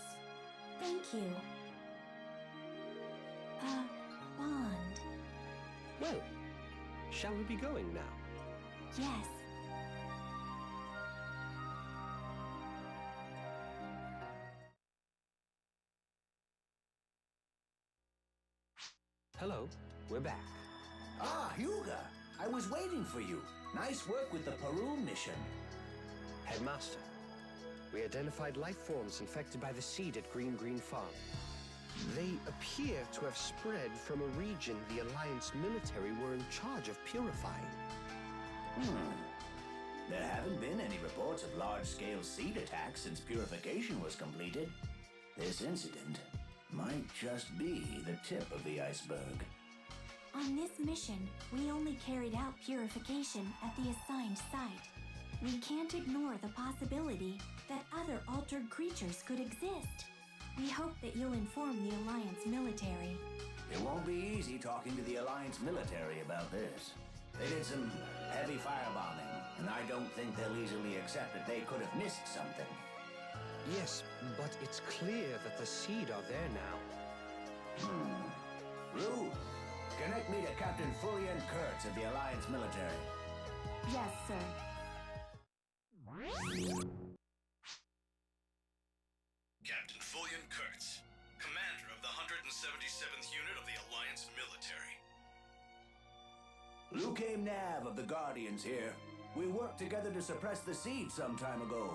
Thank you. Bond. Well, shall we be going now? Yes. Hello, we're back. Ah, Hyuga! I was waiting for you. Nice work with the Peru mission. Headmaster, we identified life forms infected by the seed at Green Farm. They appear to have spread from a region the Alliance military were in charge of purifying. There haven't been any reports of large-scale seed attacks since purification was completed. This incident might just be the tip of the iceberg. On this mission, we only carried out purification at the assigned site. We can't ignore the possibility that other altered creatures could exist. We hope that you'll inform the Alliance military. It won't be easy talking to the Alliance military about this. They did some heavy firebombing, and I don't think they'll easily accept that they could have missed something. Yes, but it's clear that the seed are there now. Rue, connect me to Captain Fullian Kurtz of the Alliance military. Yes, sir. Captain Fullian Kurtz, commander of the 177th Unit of the Alliance military. Liu Kame Nav of the Guardians here. We worked together to suppress the seed some time ago.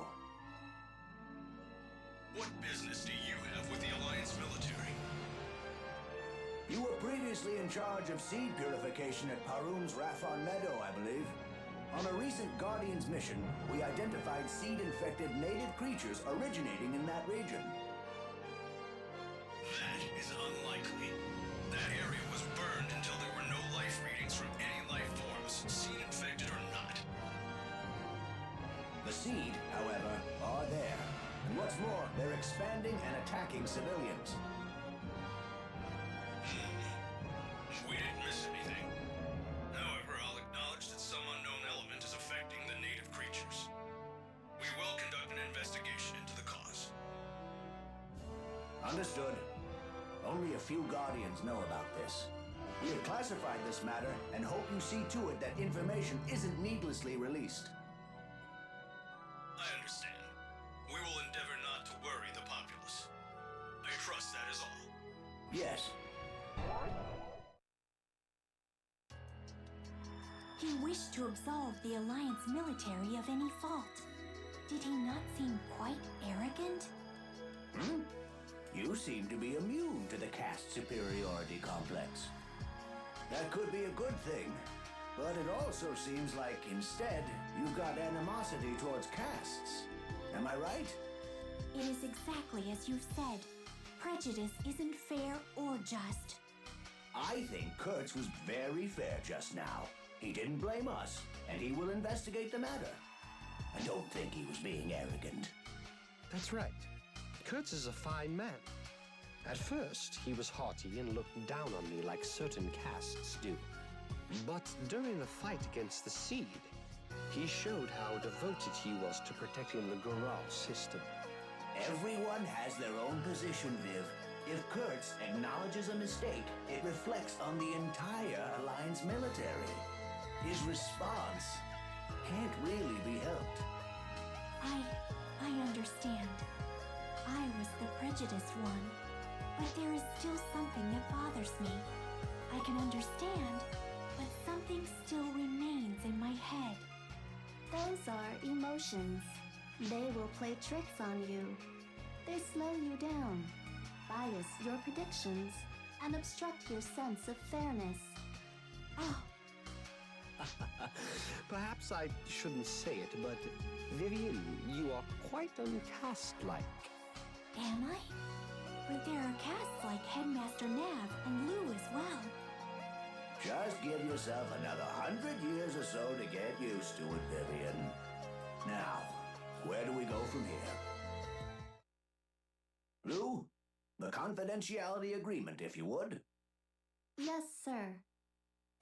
What business do you have with the Alliance military? You were previously in charge of seed purification at Parum's Raphon Meadow, I believe. On a recent Guardians mission, we identified seed-infected native creatures originating in that region. That is unlikely. That area was burned until there were no life readings from any life forms, seed infected or not. The seed, however, are there. And what's more, they're expanding and attacking civilians. We didn't miss anything. However, I'll acknowledge that some unknown element is affecting the native creatures. We will conduct an investigation into the cause. Understood. Only a few Guardians know about this. We have classified this matter and hope you see to it that information isn't needlessly released. I understand. We will endeavor not to worry the populace. I trust that is all. Yes. He wished to absolve the Alliance military of any fault. Did he not seem quite arrogant? You seem to be immune to the caste superiority complex. That could be a good thing, but it also seems like instead you've got animosity towards castes. Am I right? It is exactly as you've said. Prejudice isn't fair or just. I think Kurtz was very fair just now. He didn't blame us, and he will investigate the matter. I don't think he was being arrogant. That's right. Kurtz is a fine man. At first, he was haughty and looked down on me like certain castes do. But during the fight against the seed, he showed how devoted he was to protecting the Goral system. Everyone has their own position, Viv. If Kurtz acknowledges a mistake, it reflects on the entire Alliance military. His response can't really be helped. I understand. I was the prejudiced one, but there is still something that bothers me. I can understand, but something still remains in my head. Those are emotions. They will play tricks on you. They slow you down, bias your predictions, and obstruct your sense of fairness. Oh, Perhaps I shouldn't say it, but Vivian, you are quite uncaste-like. am I? But there are casts like Headmaster Nav and Lou as well. Just give yourself another 100 years or so to get used to it, Vivian. Now, where do we go from here? Lou, the confidentiality agreement, if you would. Yes, sir.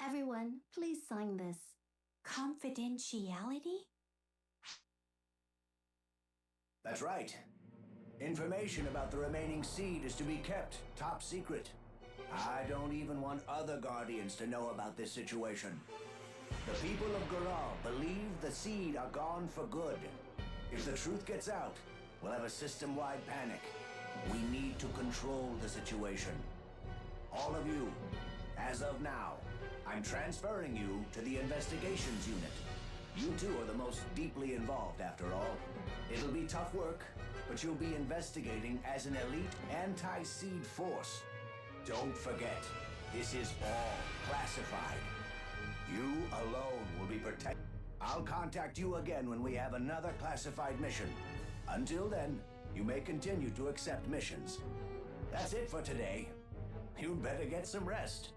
Everyone, please sign this. Confidentiality? That's right. Information about the remaining seed is to be kept top secret. I don't even want other Guardians to know about this situation. The people of Goral believe the seed are gone for good. If the truth gets out, we'll have a system-wide panic. We need to control the situation. All of you, As of now, I'm transferring you to the investigations unit. You two are the most deeply involved, after all. It'll be tough work, but you'll be investigating as an elite anti-seed force. Don't forget, this is all classified. You alone will be protected. I'll contact you again when we have another classified mission. Until then, you may continue to accept missions. That's it for today. You'd better get some rest.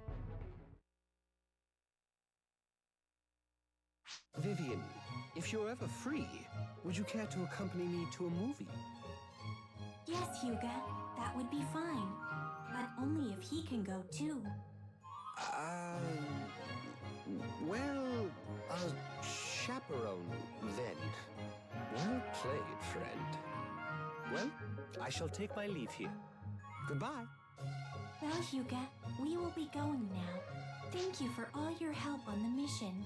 Vivian, if you're ever free, would you care to accompany me to a movie? Yes, Hyuga, that would be fine. But only if he can go too. Well, I'll chaperone then. Well played, friend. Well, I shall take my leave here. Goodbye. Well, Hyuga, we will be going now. Thank you for all your help on the mission.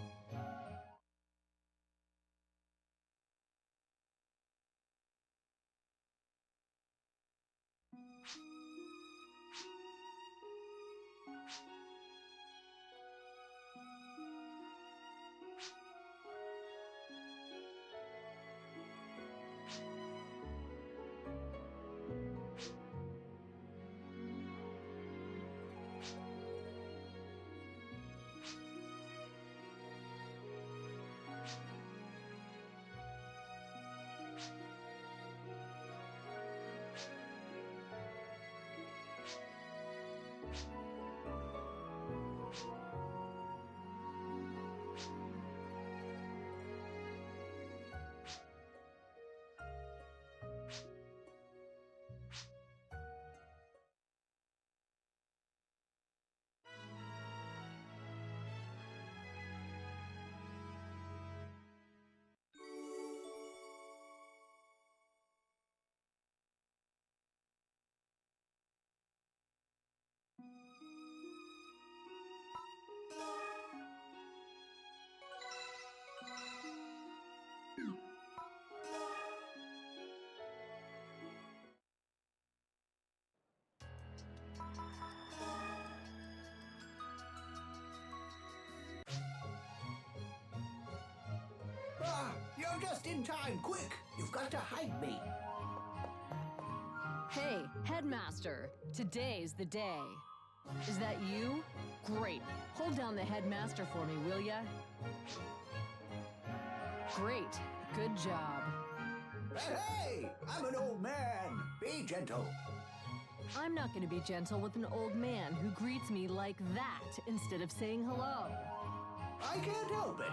Ah, you're just in time. Quick, you've got to hide me. Hey, Headmaster, today's the day. Is that you? Great. Hold down the Headmaster for me, will ya? Great. Good job. Hey, I'm an old man. Be gentle. I'm not going to be gentle with an old man who greets me like that instead of saying hello. I can't help it.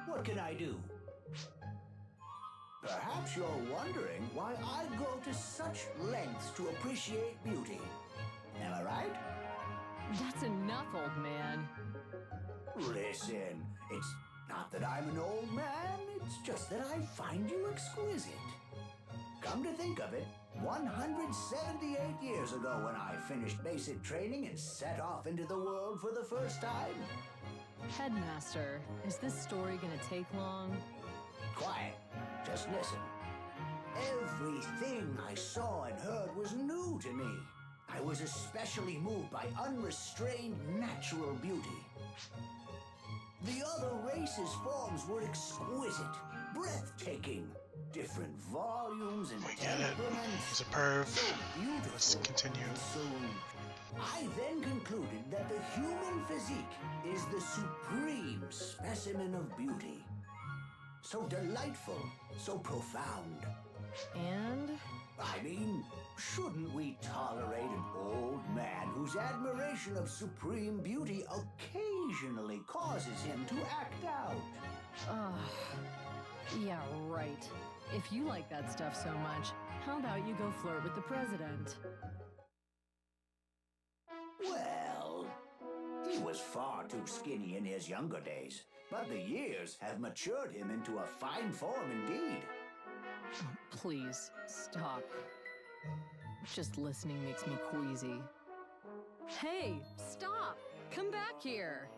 What can I do? Perhaps you're wondering why I go to such lengths to appreciate beauty. Am I right? That's enough, old man. Listen, it's not that I'm an old man, it's just that I find you exquisite. Come to think of it, 178 years ago when I finished basic training and set off into the world for the first time. Headmaster, is this story going to take long? Quiet. Just listen. Everything I saw and heard was new to me. I was especially moved by unrestrained natural beauty. The other races' forms were exquisite, breathtaking, different volumes and We get it. temperaments. He's a perv. So beautiful. Let's continue. And so I then concluded that the human physique is the supreme specimen of beauty. So delightful, so profound. And? I mean, shouldn't we tolerate an old man whose admiration of supreme beauty occasionally causes him to act out? Yeah, right. If you like that stuff so much, how about you go flirt with the president? Well, he was far too skinny in his younger days, but the years have matured him into a fine form indeed. Please, stop. Just listening makes me queasy. Hey, stop! Come back here!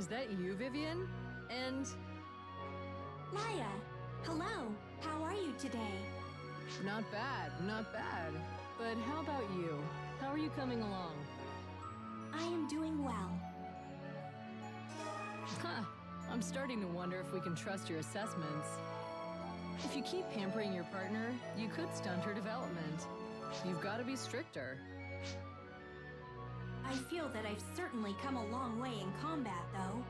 Is that you, Vivian? And... Laya, hello. How are you today? Not bad, not bad. But how about you? How are you coming along? I am doing well. Huh. I'm starting to wonder if we can trust your assessments. If you keep pampering your partner, you could stunt her development. You've got to be stricter. I feel that I've certainly come a long way in combat, though.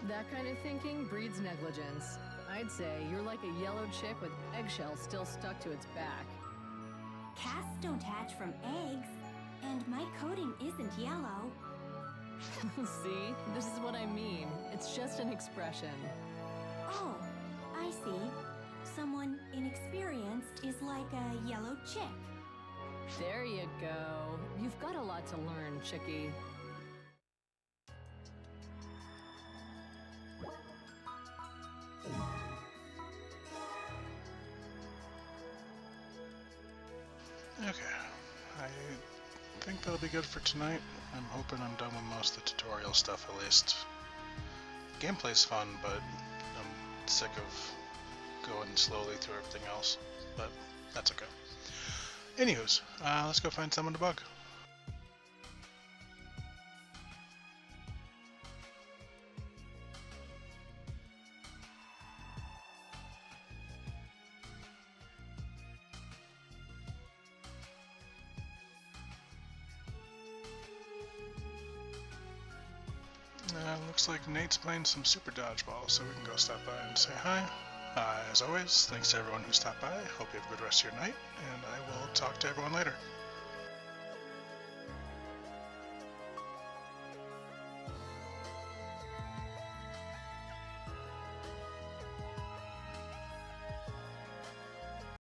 That kind of thinking breeds negligence. I'd say you're like a yellow chick with eggshells still stuck to its back. Casts don't hatch from eggs, and my coating isn't yellow. See? This is what I mean. It's just an expression. Oh, I see. Someone inexperienced is like a yellow chick. There you go. You've got a lot to learn, chickie. Okay, I think that'll be good for tonight. I'm hoping I'm done with most of the tutorial stuff at least. Gameplay's fun, but I'm sick of going slowly through everything else, but that's okay. Anywho's, let's go find someone to bug. Looks like Nate's playing some Super Dodgeball, so we can go stop by and say hi. As always, thanks to everyone who stopped by. Hope you have a good rest of your night, and I will talk to everyone later.